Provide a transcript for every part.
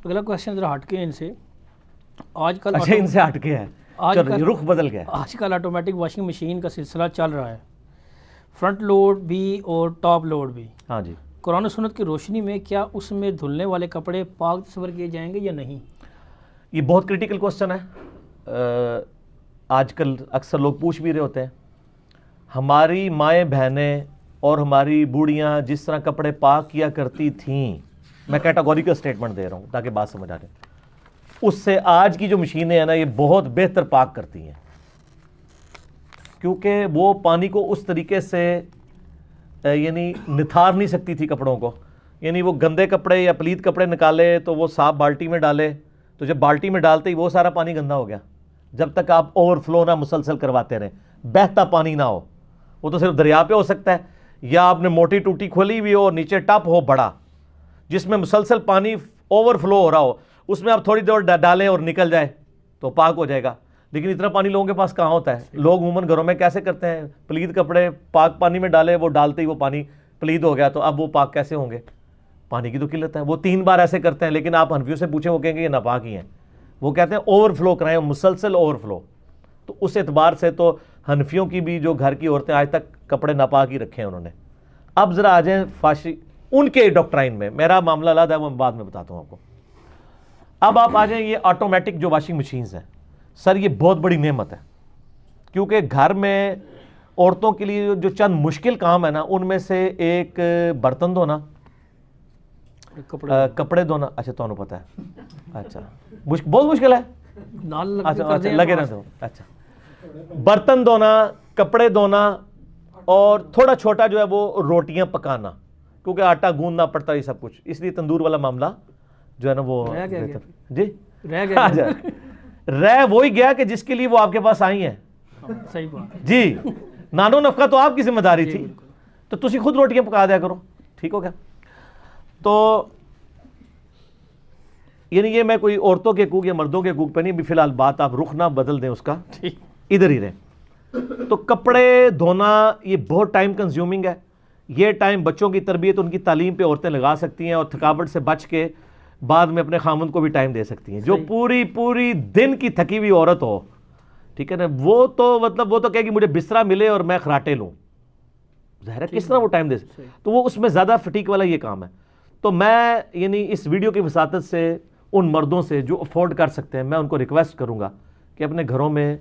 اگلا کوشچن ذرا ہٹ کے ان سے. آج کل اچھا ان سے ہٹ کے ہے, چلو رخ بدل گیا. آج کل آٹومیٹک واشنگ مشین کا سلسلہ چل رہا ہے, فرنٹ لوڈ بھی اور ٹاپ لوڈ بھی. ہاں جی. قرآن و سنت کی روشنی میں کیا اس میں دھلنے والے کپڑے پاک تصور کیے جائیں گے یا نہیں؟ یہ بہت کریٹیکل کوسچن ہے. آج کل اکثر لوگ پوچھ بھی رہے ہوتے ہیں. ہماری مائیں بہنیں اور ہماری بوڑھیاں جس طرح کپڑے پاک کیا کرتی تھیں, میں کیٹاگوریکل سٹیٹمنٹ دے رہا ہوں تاکہ بات سمجھ آ جائے, اس سے آج کی جو مشینیں ہیں نا یہ بہت بہتر پاک کرتی ہیں, کیونکہ وہ پانی کو اس طریقے سے یعنی نتھار نہیں سکتی تھی کپڑوں کو. یعنی وہ گندے کپڑے یا پلیت کپڑے نکالے تو وہ صاف بالٹی میں ڈالے, تو جب بالٹی میں ڈالتے ہی وہ سارا پانی گندا ہو گیا. جب تک آپ اوور فلو نہ مسلسل کرواتے رہیں, بہتا پانی نہ ہو, وہ تو صرف دریا پہ ہو سکتا ہے, یا آپ نے موٹی ٹوٹی کھولی ہوئی ہو اور نیچے ٹپ ہو بڑا جس میں مسلسل پانی اوور فلو ہو رہا ہو, اس میں آپ تھوڑی دیر ڈالیں اور نکل جائے تو پاک ہو جائے گا. لیکن اتنا پانی لوگوں کے پاس کہاں ہوتا ہے. لوگ عموماً گھروں میں کیسے کرتے ہیں, پلید کپڑے پاک پانی میں ڈالے, وہ ڈالتے ہی وہ پانی پلید ہو گیا, تو اب وہ پاک کیسے ہوں گے؟ پانی کی تو قلت ہے. وہ 3 بار ایسے کرتے ہیں, لیکن آپ حنفیوں سے پوچھیں وہ کہیں گے یہ ناپاک ہی ہیں. وہ کہتے ہیں اوور فلو کرائیں, مسلسل اوور فلو. تو اس اعتبار سے تو حنفیوں کی بھی جو گھر کی عورتیں آج تک کپڑے ناپاک ہی رکھے ہیں انہوں نے. اب ذرا آ جائیں فاشی ان کے ڈاکٹرائن میں, میرا معاملہ الگ ہے, وہ بعد میں بتاتا ہوں آپ کو. اب آپ آ جائیں یہ آٹومیٹک جو واشنگ مشینز ہیں, سر یہ بہت بڑی نعمت ہے, کیونکہ گھر میں عورتوں کے لیے جو چند مشکل کام ہے نا, ان میں سے ایک برتن دھونا, کپڑے دھونا. اچھا تو پتہ ہے, اچھا بہت مشکل ہے, اچھا لگے رہتے ہو. اچھا برتن دھونا, کپڑے دھونا, اور تھوڑا چھوٹا جو ہے وہ روٹیاں پکانا, کیونکہ آٹا گوندنا پڑتا ہے یہ سب کچھ, اس لیے تندور والا معاملہ جو ہے نا وہ جی رہ وہی گیا کہ جس کے لیے وہ آپ کے پاس آئی ہیں. صحیح بات جی, نانو نفقہ تو آپ کی ذمہ داری تھی, تو تسی خود روٹیاں پکا دیا کرو. ٹھیک ہو گیا. تو یعنی یہ میں کوئی عورتوں کے حقوق یا مردوں کے حقوق پہ نہیں, بھی فی الحال بات آپ رخ نہ بدل دیں اس کا, ادھر ہی رہیں. تو کپڑے دھونا یہ بہت ٹائم کنزیومنگ ہے. یہ ٹائم بچوں کی تربیت, ان کی تعلیم پہ عورتیں لگا سکتی ہیں, اور تھکاوٹ سے بچ کے بعد میں اپنے خامند کو بھی ٹائم دے سکتی ہیں. جو پوری دن کی تھکی ہوئی عورت ہو, ٹھیک ہے نا, وہ تو مطلب وہ تو کہے گی مجھے بسترا ملے اور میں خراٹے لوں, ظاہر ہے کس طرح وہ ٹائم دے سکتی. تو وہ اس میں زیادہ فٹیک والا یہ کام ہے. تو میں یعنی اس ویڈیو کی وساطت سے ان مردوں سے جو افورڈ کر سکتے ہیں, میں ان کو ریکویسٹ کروں گا کہ اپنے گھروں میں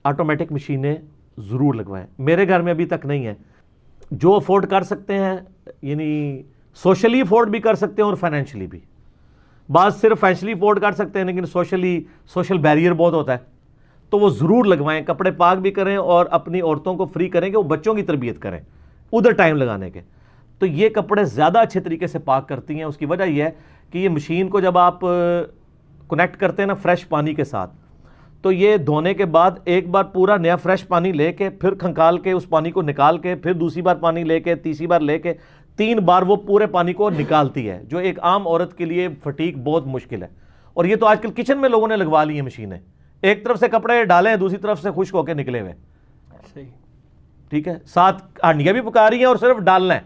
آٹومیٹک مشینیں ضرور لگوائیں. میرے گھر میں ابھی تک نہیں ہے. جو افورڈ کر سکتے ہیں, یعنی سوشلی افورڈ بھی کر سکتے ہیں اور فائنینشلی بھی. بعض صرف فائنینشلی افورڈ کر سکتے ہیں لیکن سوشل بیریئر بہت ہوتا ہے, تو وہ ضرور لگوائیں. کپڑے پاک بھی کریں اور اپنی عورتوں کو فری کریں کہ وہ بچوں کی تربیت کریں ادھر ٹائم لگانے کے. تو یہ کپڑے زیادہ اچھے طریقے سے پاک کرتی ہیں. اس کی وجہ یہ ہے کہ یہ مشین کو جب آپ کنیکٹ کرتے ہیں نا فریش پانی کے ساتھ, تو یہ دھونے کے بعد ایک بار پورا نیا فریش پانی لے کے, پھر کھنکال کے اس پانی کو نکال کے, پھر دوسری بار پانی لے کے, تیسری بار لے کے, 3 بار وہ پورے پانی کو نکالتی ہے, جو ایک عام عورت کے لیے فٹیک بہت مشکل ہے. اور یہ تو آج کل کچن میں لوگوں نے لگوا لی ہیں مشینیں, ایک طرف سے کپڑے ڈالیں, دوسری طرف سے خشک ہو کے نکلے ہوئے. ٹھیک ہے, ساتھ ہانڈیاں بھی پکا رہی ہیں اور صرف ڈالنا ہے.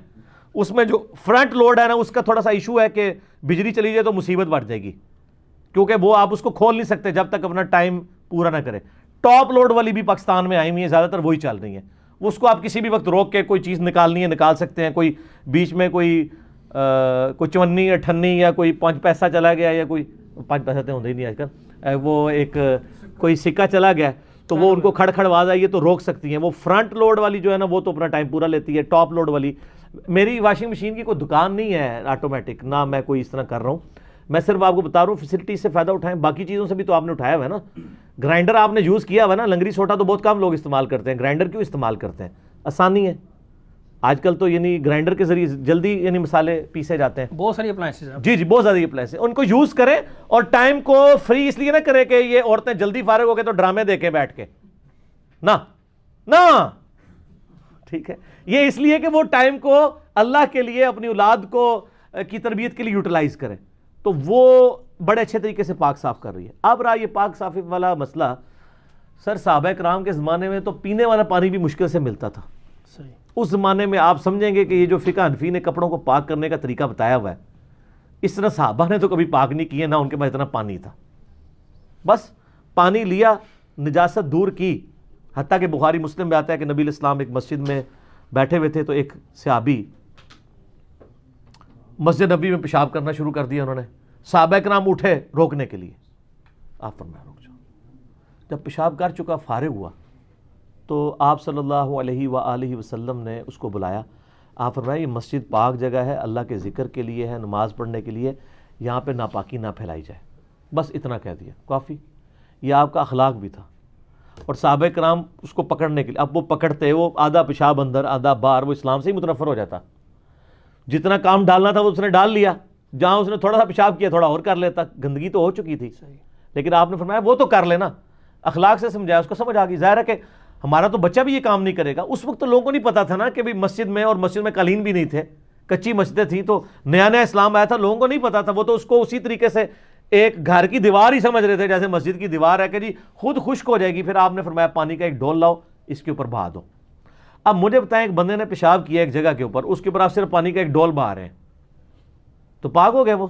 اس میں جو فرنٹ لوڈ ہے نا, اس کا تھوڑا سا ایشو ہے کہ بجلی چلی جائے تو مصیبت بڑھ جائے گی, کیونکہ وہ آپ اس کو کھول نہیں سکتے جب تک اپنا ٹائم پورا نہ کرے. ٹاپ لوڈ والی بھی پاکستان میں آئی ہوئی ہیں, زیادہ تر وہی چل رہی ہیں. اس کو آپ کسی بھی وقت روک کے کوئی چیز نکالنی ہے نکال سکتے ہیں. کوئی بیچ میں کوئی 54 یا 58 یا کوئی 5 پیسہ چلا گیا, یا کوئی 5 پیسہ تو ہوتا ہی نہیں آج کل, وہ ایک کوئی سکہ چلا گیا, تو وہ ان کو کھڑ کھڑ آواز آئی ہے تو روک سکتی ہیں. وہ فرنٹ لوڈ والی جو ہے نا وہ تو اپنا ٹائم پورا لیتی ہے. ٹاپ لوڈ والی, میری واشنگ مشین کی کوئی دکان نہیں ہے آٹومیٹک, نہ میں کوئی اس طرح کر رہا ہوں. میں صرف آپ کو بتا رہا ہوں فیسلٹی سے فائدہ اٹھائیں. باقی چیزوں سے بھی تو آپ نے اٹھایا ہوا ہے نا. گرائنڈر آپ نے یوز کیا ہوا ہے نا, لنگری سوٹا تو بہت کم لوگ استعمال کرتے ہیں, گرائنڈر کیوں استعمال کرتے ہیں؟ آسانی ہے. آج کل تو یعنی گرائنڈر کے ذریعے جلدی یعنی مسالے پیسے جاتے ہیں. بہت ساری اپلائنسز ہیں. جی بہت زیادہ اپلائنسز, ان کو یوز کریں اور ٹائم کو فری اس لیے نہ کریں کہ یہ عورتیں جلدی فارغ ہو کے تو ڈرامے دیکھیں بیٹھ کے, نہ ٹھیک ہے. یہ اس لیے کہ وہ ٹائم کو اللہ کے لیے, اپنی اولاد کو کی تربیت کے لیے یوٹیلائز کریں. تو وہ بڑے اچھے طریقے سے پاک صاف کر رہی ہے. اب رہا یہ پاک صافی والا مسئلہ, سر صحابہ کرام کے زمانے میں تو پینے والا پانی بھی مشکل سے ملتا تھا. اس زمانے میں آپ سمجھیں گے کہ یہ جو فقہ حنفی نے کپڑوں کو پاک کرنے کا طریقہ بتایا ہوا ہے, اس طرح صحابہ نے تو کبھی پاک نہیں کیے، نہ ان کے پاس اتنا پانی تھا، بس پانی لیا، نجاست دور کی. حتیٰ کہ بخاری مسلم میں آتا ہے کہ نبی علیہ السلام ایک مسجد میں بیٹھے ہوئے تھے، تو ایک صحابی مسجد نبی میں پیشاب کرنا شروع کر دیا. انہوں نے صحابہ کرام اٹھے روکنے کے لیے، آپ فرمایا رک جاؤ. جب پیشاب کر چکا فارغ ہوا تو آپ صلی اللہ علیہ وآلہ وسلم نے اس کو بلایا. آپ فرمایا یہ مسجد پاک جگہ ہے، اللہ کے ذکر کے لیے ہے، نماز پڑھنے کے لیے، یہاں پہ ناپاکی نہ پھیلائی جائے. بس اتنا کہہ دیا کافی. یہ آپ کا اخلاق بھی تھا. اور صحابہ کرام اس کو پکڑنے کے لیے، اب وہ پکڑتے، وہ آدھا پیشاب اندر آدھا باہر، وہ اسلام سے ہی متنفر ہو جاتا. جتنا کام ڈالنا تھا وہ اس نے ڈال لیا، جہاں اس نے تھوڑا سا پیشاب کیا تھوڑا اور کر لیتا، گندگی تو ہو چکی تھی. لیکن آپ نے فرمایا وہ تو کر لینا، اخلاق سے سمجھایا، اس کو سمجھ آ گئی. ظاہر ہے کہ ہمارا تو بچہ بھی یہ کام نہیں کرے گا. اس وقت تو لوگوں کو نہیں پتا تھا نا کہ بھی مسجد میں، اور مسجد میں قالین بھی نہیں تھے، کچی مسجدیں تھیں، تو نیا نیا اسلام آیا تھا، لوگوں کو نہیں پتا تھا. وہ تو اس کو اسی طریقے سے ایک گھر کی دیوار ہی سمجھ رہے تھے، جیسے مسجد کی دیوار ہے کہ جی خود خشک ہو جائے گی. پھر آپ نے فرمایا پانی کا ایک ڈول لاؤ، اس کے اوپر بہا دو. اب مجھے بتائیں ایک بندے نے پیشاب کیا ایک جگہ کے اوپر، اس کے اوپر آپ صرف پانی کا ایک ڈول بہا رہے ہیں، تو پاک ہو گئے وہ؟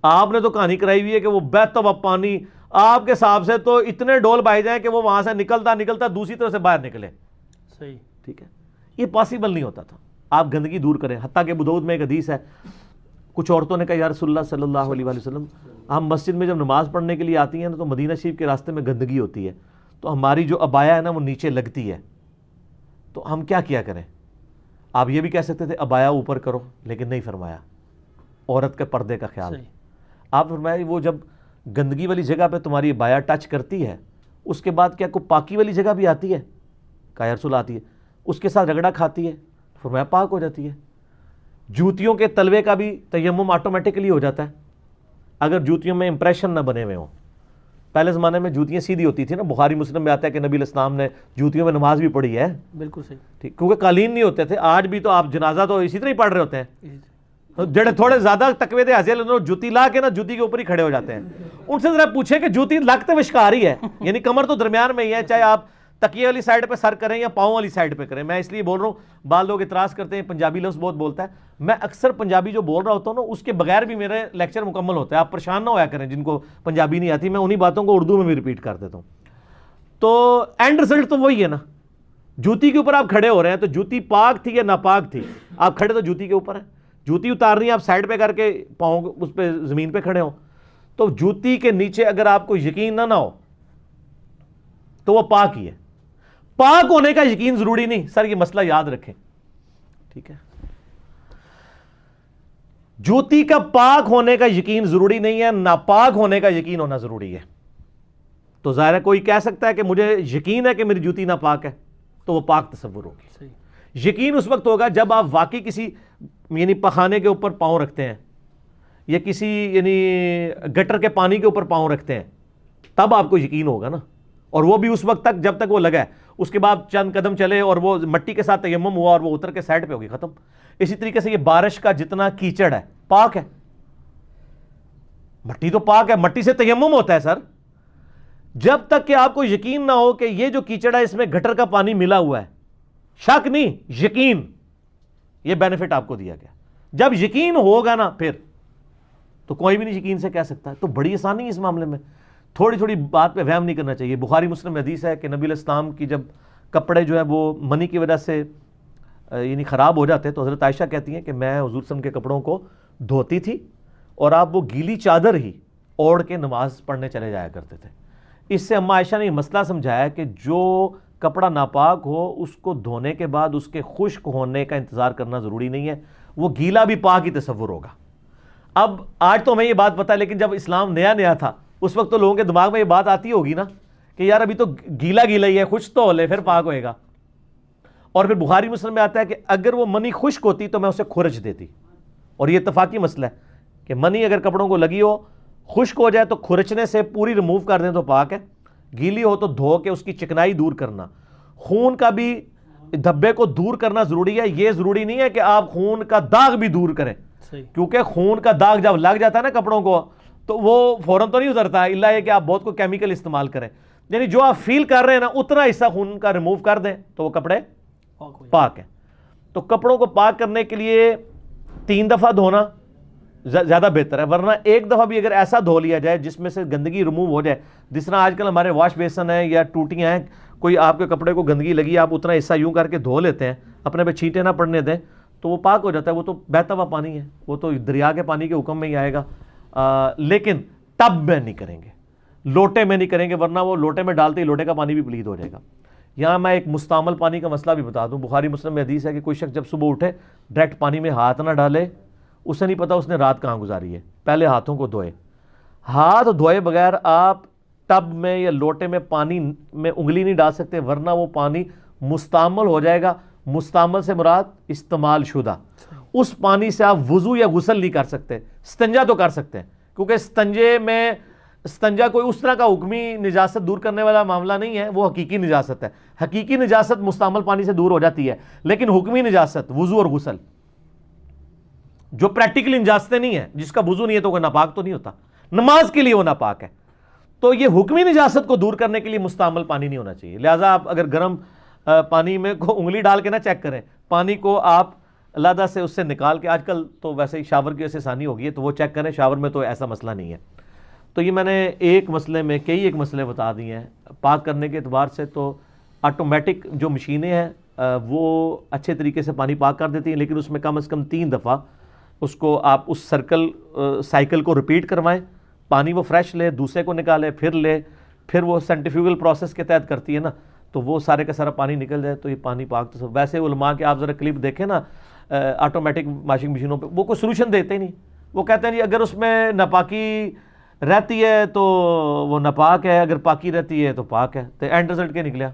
آپ نے تو کہانی کرائی ہوئی ہے کہ وہ بہتا ہوا پانی آپ کے حساب سے تو اتنے ڈول بہائے جائیں کہ وہ وہاں سے نکلتا دوسری طرف سے باہر نکلے. صحیح، ٹھیک ہے، یہ پاسبل نہیں ہوتا تھا. آپ گندگی دور کریں. حتیٰ کہ ابو داؤد میں ایک حدیث ہے، کچھ عورتوں نے کہا یا رسول اللہ صلی اللہ علیہ وسلم، ہم مسجد میں جب نماز پڑھنے کے لیے آتی ہیں نا تو مدینہ شریف کے راستے میں گندگی ہوتی ہے، تو ہماری جو عبایا ہے نا وہ نیچے لگتی ہے، تو ہم کیا کریں؟ آپ یہ بھی کہہ سکتے تھے عبایا اوپر کرو، لیکن نہیں فرمایا، عورت کے پردے کا خیال. آپ فرمایا وہ جب گندگی والی جگہ پہ تمہاری عبایا ٹچ کرتی ہے، اس کے بعد کیا کوئی پاکی والی جگہ بھی آتی ہے؟ کہا یا رسول آتی ہے. اس کے ساتھ رگڑا کھاتی ہے؟ فرمایا پاک ہو جاتی ہے. جوتیوں کے تلوے کا بھی تیمم آٹومیٹکلی ہو جاتا ہے اگر جوتیوں میں امپریشن نہ بنے ہوئے ہوں. پہلے زمانے میں جوتیاں سیدھی ہوتی تھیں نا، بخاری مسلم میں آتا ہے کہ نبی علیہ السلام نے جوتیوں میں نماز بھی پڑھی ہے. بالکل صحیح، ٹھیک، کیونکہ قالین نہیں ہوتے تھے. آج بھی تو آپ جنازہ تو اسی طرح ہی پڑھ رہے ہوتے ہیں، جڑے تھوڑے زیادہ تقوی دے حاصل انہوں جوتی لا کے نا جوتی کے اوپر ہی کھڑے ہو جاتے ہیں. ان سے ذرا پوچھیں کہ جوتی لگتے وشکار ہی ہے، یعنی کمر تو درمیان میں ہی ہے، چاہے آپ تکیے والی سائڈ پہ سر کریں یا پاؤں والی سائڈ پہ کریں. میں اس لیے بول رہا ہوں، بعض لوگ اعتراض کرتے ہیں پنجابی لفظ بہت بولتا ہے. میں اکثر پنجابی جو بول رہا ہوتا ہوں نا اس کے بغیر بھی میرے لیکچر مکمل ہوتا ہے. آپ پریشان نہ ہویا کریں جن کو پنجابی نہیں آتی، میں انہی باتوں کو اردو میں بھی ریپیٹ کر دیتا ہوں. تو اینڈ رزلٹ تو وہی ہے نا. جوتی کے اوپر آپ کھڑے ہو رہے ہیں تو جوتی پاک تھی یا ناپاک تھی؟ آپ کھڑے تو جوتی کے اوپر ہیں. جوتی اتارنی ہے آپ سائڈ پہ کر کے پاؤں اس پہ زمین پہ کھڑے ہوں، تو جوتی کے نیچے اگر آپ کو یقین نہ ہو تو وہ پاک ہی ہے. پاک ہونے کا یقین ضروری نہیں سر، یہ مسئلہ یاد رکھیں. ٹھیک ہے، جوتی کا پاک ہونے کا یقین ضروری نہیں ہے، ناپاک ہونے کا یقین ہونا ضروری ہے. تو ظاہر ہے کوئی کہہ سکتا ہے کہ مجھے یقین ہے کہ میری جوتی ناپاک ہے، تو وہ پاک تصور ہوگی. یقین اس وقت ہوگا جب آپ واقعی کسی یعنی پخانے کے اوپر پاؤں رکھتے ہیں یا کسی یعنی گٹر کے پانی کے اوپر پاؤں رکھتے ہیں، تب آپ کو یقین ہوگا نا. اور وہ بھی اس وقت تک جب تک وہ لگا ہے، اس کے بعد چند قدم چلے اور وہ مٹی کے ساتھ تیمم ہوا اور وہ اتر کے سائڈ پہ ہوگی، ختم. اسی طریقے سے یہ بارش کا جتنا کیچڑ ہے پاک ہے، مٹی تو پاک ہے، مٹی سے تیمم ہوتا ہے سر. جب تک کہ آپ کو یقین نہ ہو کہ یہ جو کیچڑ ہے اس میں گٹر کا پانی ملا ہوا ہے، شک نہیں یقین، یہ بینیفٹ آپ کو دیا گیا. جب یقین ہوگا نا پھر تو کوئی بھی نہیں یقین سے کہہ سکتا ہے. تو بڑی آسانی ہے اس معاملے میں، تھوڑی تھوڑی بات پہ وہم نہیں کرنا چاہیے. بخاری مسلم میں حدیث ہے کہ نبی علیہ السلام کی جب کپڑے جو ہے وہ منی کی وجہ سے یعنی خراب ہو جاتے تو حضرت عائشہ کہتی ہیں کہ میں حضور صلی اللہ علیہ وسلم کے کپڑوں کو دھوتی تھی اور آپ وہ گیلی چادر ہی اوڑھ کے نماز پڑھنے چلے جایا کرتے تھے. اس سے اماں عائشہ نے یہ مسئلہ سمجھایا کہ جو کپڑا ناپاک ہو اس کو دھونے کے بعد اس کے خشک ہونے کا انتظار کرنا ضروری نہیں ہے، وہ گیلا بھی پاک ہی تصور ہوگا. اب آج تو ہمیں یہ بات پتہ ہے، لیکن جب اسلام نیا نیا تھا اس وقت تو لوگوں کے دماغ میں یہ بات آتی ہوگی نا کہ یار ابھی تو گیلا گیلا ہی ہے، خشک تو ہو لے پھر پاک ہوئے گا. اور پھر بخاری مسلم میں آتا ہے کہ اگر وہ منی خشک ہوتی تو میں اسے کھرچ دیتی. اور یہ اتفاقی مسئلہ ہے کہ منی اگر کپڑوں کو لگی ہو، خشک ہو جائے تو کھرچنے سے پوری ریموو کر دیں تو پاک ہے، گیلی ہو تو دھو کے اس کی چکنائی دور کرنا. خون کا بھی دھبے کو دور کرنا ضروری ہے. یہ ضروری نہیں ہے کہ آپ خون کا داغ بھی دور کریں، کیونکہ خون کا داغ جب لگ جاتا ہے نا کپڑوں کو تو وہ فوراً تو نہیں اترتا، الا یہ کہ آپ بہت کو کیمیکل استعمال کریں. یعنی جو آپ فیل کر رہے ہیں نا اتنا حصہ خون کا ریموو کر دیں تو وہ کپڑے پاک ہیں. تو کپڑوں کو پاک کرنے کے لیے 3 دفعہ دھونا، زیادہ بہتر ہے. ورنہ ایک دفعہ بھی اگر ایسا دھو لیا جائے جس میں سے گندگی ریموو ہو جائے, جس طرح آج کل ہمارے واش بیسن ہیں یا ٹوٹیاں ہیں, کوئی آپ کے کپڑے کو گندگی لگی, آپ اتنا حصہ یوں کر کے دھو لیتے ہیں, اپنے پہ چھینٹے نہ پڑنے دیں, تو وہ پاک ہو جاتا ہے. وہ تو بہتا ہوا پانی ہے, وہ تو دریا کے پانی کے حکم میں ہی آئے گا. لیکن ٹب میں نہیں کریں گے, لوٹے میں نہیں کریں گے, ورنہ وہ لوٹے میں ڈالتے ہی لوٹے کا پانی بھی پلید ہو جائے گا. یہاں میں ایک مستعمل پانی کا مسئلہ بھی بتا دوں. بخاری مسلم میں حدیث ہے کہ کوئی شخص جب صبح اٹھے ڈائریکٹ پانی میں ہاتھ نہ ڈالے, اسے نہیں پتا اس نے رات کہاں گزاری ہے, پہلے ہاتھوں کو دھوئے. ہاتھ دھوئے بغیر آپ ٹب میں یا لوٹے میں پانی میں انگلی نہیں ڈال سکتے, ورنہ وہ پانی مستعمل ہو جائے گا. مستعمل سے مراد استعمال شدہ. اس پانی سے آپ وضو یا غسل نہیں کر سکتے, استنجا تو کر سکتے ہیں, کیونکہ استنجا کوئی اس طرح کا حکمی نجاست دور کرنے والا معاملہ نہیں ہے, وہ حقیقی نجاست ہے. حقیقی نجاست مستعمل پانی سے دور ہو جاتی ہے, لیکن حکمی نجاست وضو اور غسل جو پریکٹیکل نجاستیں نہیں ہیں, جس کا وضو نہیں ہے تو وہ ناپاک تو نہیں ہوتا, نماز کے لیے وہ ناپاک ہے. تو یہ حکمی نجاست کو دور کرنے کے لیے مستعمل پانی نہیں ہونا چاہیے. لہٰذا آپ اگر گرم پانی میں کو انگلی ڈال کے نہ چیک کریں, پانی کو آپ علیحدہ سے اس سے نکال کے, آج کل تو ویسے ہی شاور کی وجہ سے آسانی ہوگی ہے, تو وہ چیک کریں. شاور میں تو ایسا مسئلہ نہیں ہے. تو یہ میں نے ایک مسئلے میں ایک مسئلے بتا دیے ہیں. پاک کرنے کے اعتبار سے تو آٹومیٹک جو مشینیں ہیں وہ اچھے طریقے سے پانی پاک کر دیتی ہیں, لیکن اس میں کم از کم 3 دفعہ اس کو آپ اس سائیکل کو ریپیٹ کروائیں. پانی وہ فریش لے, دوسرے کو نکالے, پھر لے, پھر وہ سینٹریفیوگل پروسیس کے تحت کرتی ہے نا, تو وہ سارے کا سارا پانی نکل جائے, تو یہ پانی پاک. تو ویسے علماء کے آپ ذرا کلپ دیکھیں نا آٹومیٹک واشنگ مشینوں پہ, وہ کوئی سولوشن دیتے ہی نہیں. وہ کہتے ہیں جی اگر اس میں ناپاکی رہتی ہے تو وہ ناپاک ہے, اگر پاکی رہتی ہے تو پاک ہے. تو اینڈ رزلٹ کیا نکلیا,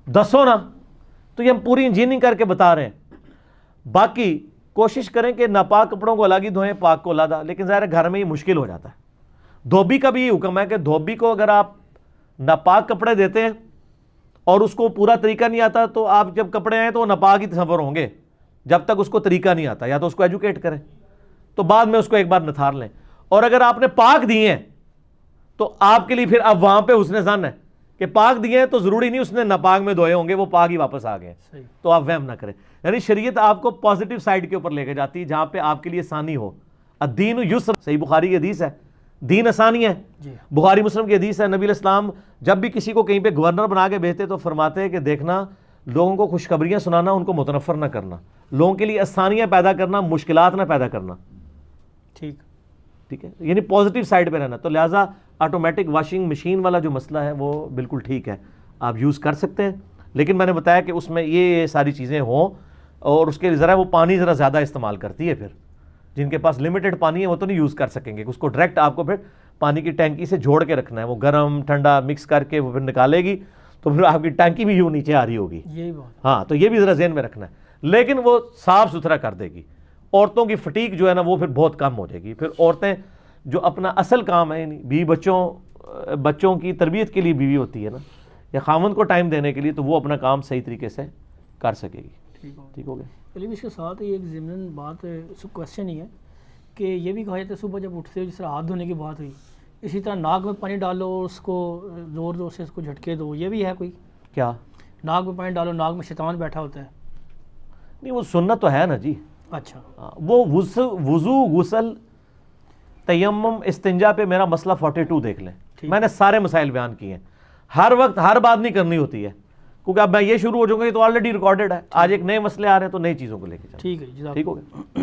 دسو نا. تو یہ ہم پوری انجینئرنگ کر کے بتا رہے ہیں. باقی کوشش کریں کہ ناپاک کپڑوں کو الگ ہی دھوئیں, پاک کو علیحدہ. لیکن ظاہر ہے گھر میں یہ مشکل ہو جاتا ہے. دھوبی کا بھی یہ حکم ہے کہ دھوبی کو اگر آپ ناپاک کپڑے دیتے ہیں اور اس کو پورا طریقہ نہیں آتا, تو آپ جب کپڑے آئیں تو وہ ناپاک ہی تصور ہوں گے جب تک اس کو طریقہ نہیں آتا. یا تو اس کو ایجوکیٹ کریں, تو بعد میں اس کو ایک بار نتھار لیں. اور اگر آپ نے پاک دیے ہیں تو آپ کے لیے پھر اب وہاں پہ حسن ظن ہے کہ پاک دیے ہیں تو ضروری نہیں اس نے ناپاک میں دھوئے ہوں گے, وہ پاک ہی واپس آ گئے. تو آپ وہم نہ کریں. یعنی شریعت آپ کو پازیٹیو سائڈ کے اوپر لے کے جاتی ہے, جہاں پہ آپ کے لیے آسانی ہو. الدین یسر, صحیح بخاری کی حدیث ہے, دین آسانی ہے. بخاری مسلم کی حدیث ہے, نبی علیہ السلام جب بھی کسی کو کہیں پہ گورنر بنا کے بھیجتے تو فرماتے ہیں کہ دیکھنا, لوگوں کو خوشخبریاں سنانا, ان کو متنفر نہ کرنا, لوگوں کے لیے آسانیاں پیدا کرنا, مشکلات نہ پیدا کرنا. ٹھیک ہے, یعنی پازیٹیو سائڈ پہ رہنا. تو لہٰذا آٹومیٹک واشنگ مشین والا جو مسئلہ ہے وہ بالکل ٹھیک ہے, آپ یوز کر سکتے ہیں. لیکن میں نے بتایا کہ اس میں یہ ساری چیزیں ہوں, اور اس کے ذرا وہ پانی ذرا زیادہ استعمال کرتی ہے. پھر جن کے پاس لمیٹڈ پانی ہے وہ تو نہیں یوز کر سکیں گے, اس کو ڈائریکٹ آپ کو پھر پانی کی ٹینکی سے جوڑ کے رکھنا ہے. وہ گرم ٹھنڈا مکس کر کے وہ پھر نکالے گی, تو پھر آپ کی ٹینکی بھی یوں نیچے آ رہی ہوگی. ہاں, تو یہ بھی ذرا ذہن میں رکھنا ہے. لیکن وہ صاف ستھرا کر دے گی. عورتوں کی فٹیک جو ہے نا وہ پھر بہت کم ہو جائے گی. پھر عورتیں جو اپنا اصل کام ہے, یعنی بیوی بچوں کی تربیت کے لیے بیوی ہوتی ہے نا, یا خاوند کو ٹائم دینے کے لیے, تو وہ اپنا کام صحیح طریقے سے کر سکے گی. ٹھیک ہو گیا. لیکن اس کے ساتھ ایک ضمن بات کوشچن ہی ہے کہ یہ بھی کہا جاتا ہے صبح جب اٹھتے ہو, جس طرح ہاتھ دھونے کی بات ہوئی, اسی طرح ناک میں پانی ڈالو, اس کو زور زور سے اس کو جھٹکے دو, یہ بھی ہے کوئی؟ کیا ناک میں پانی ڈالو, ناک میں شیطان بیٹھا ہوتا ہے؟ نہیں, وہ سنت تو ہے نا جی. اچھا, وہ وضو غسل تیمم استنجا پہ میرا مسئلہ 42 دیکھ لیں. میں نے سارے مسائل بیان کیے ہیں. ہر وقت ہر بات نہیں کرنی ہوتی ہے, کیونکہ اب میں یہ شروع ہو جاؤں گا, یہ تو آلریڈی ریکارڈڈ ہے. آج ایک نئے مسئلے آ رہے ہیں تو نئی چیزوں کو لے کے چلیں. ٹھیک ہے, ٹھیک ہو گیا.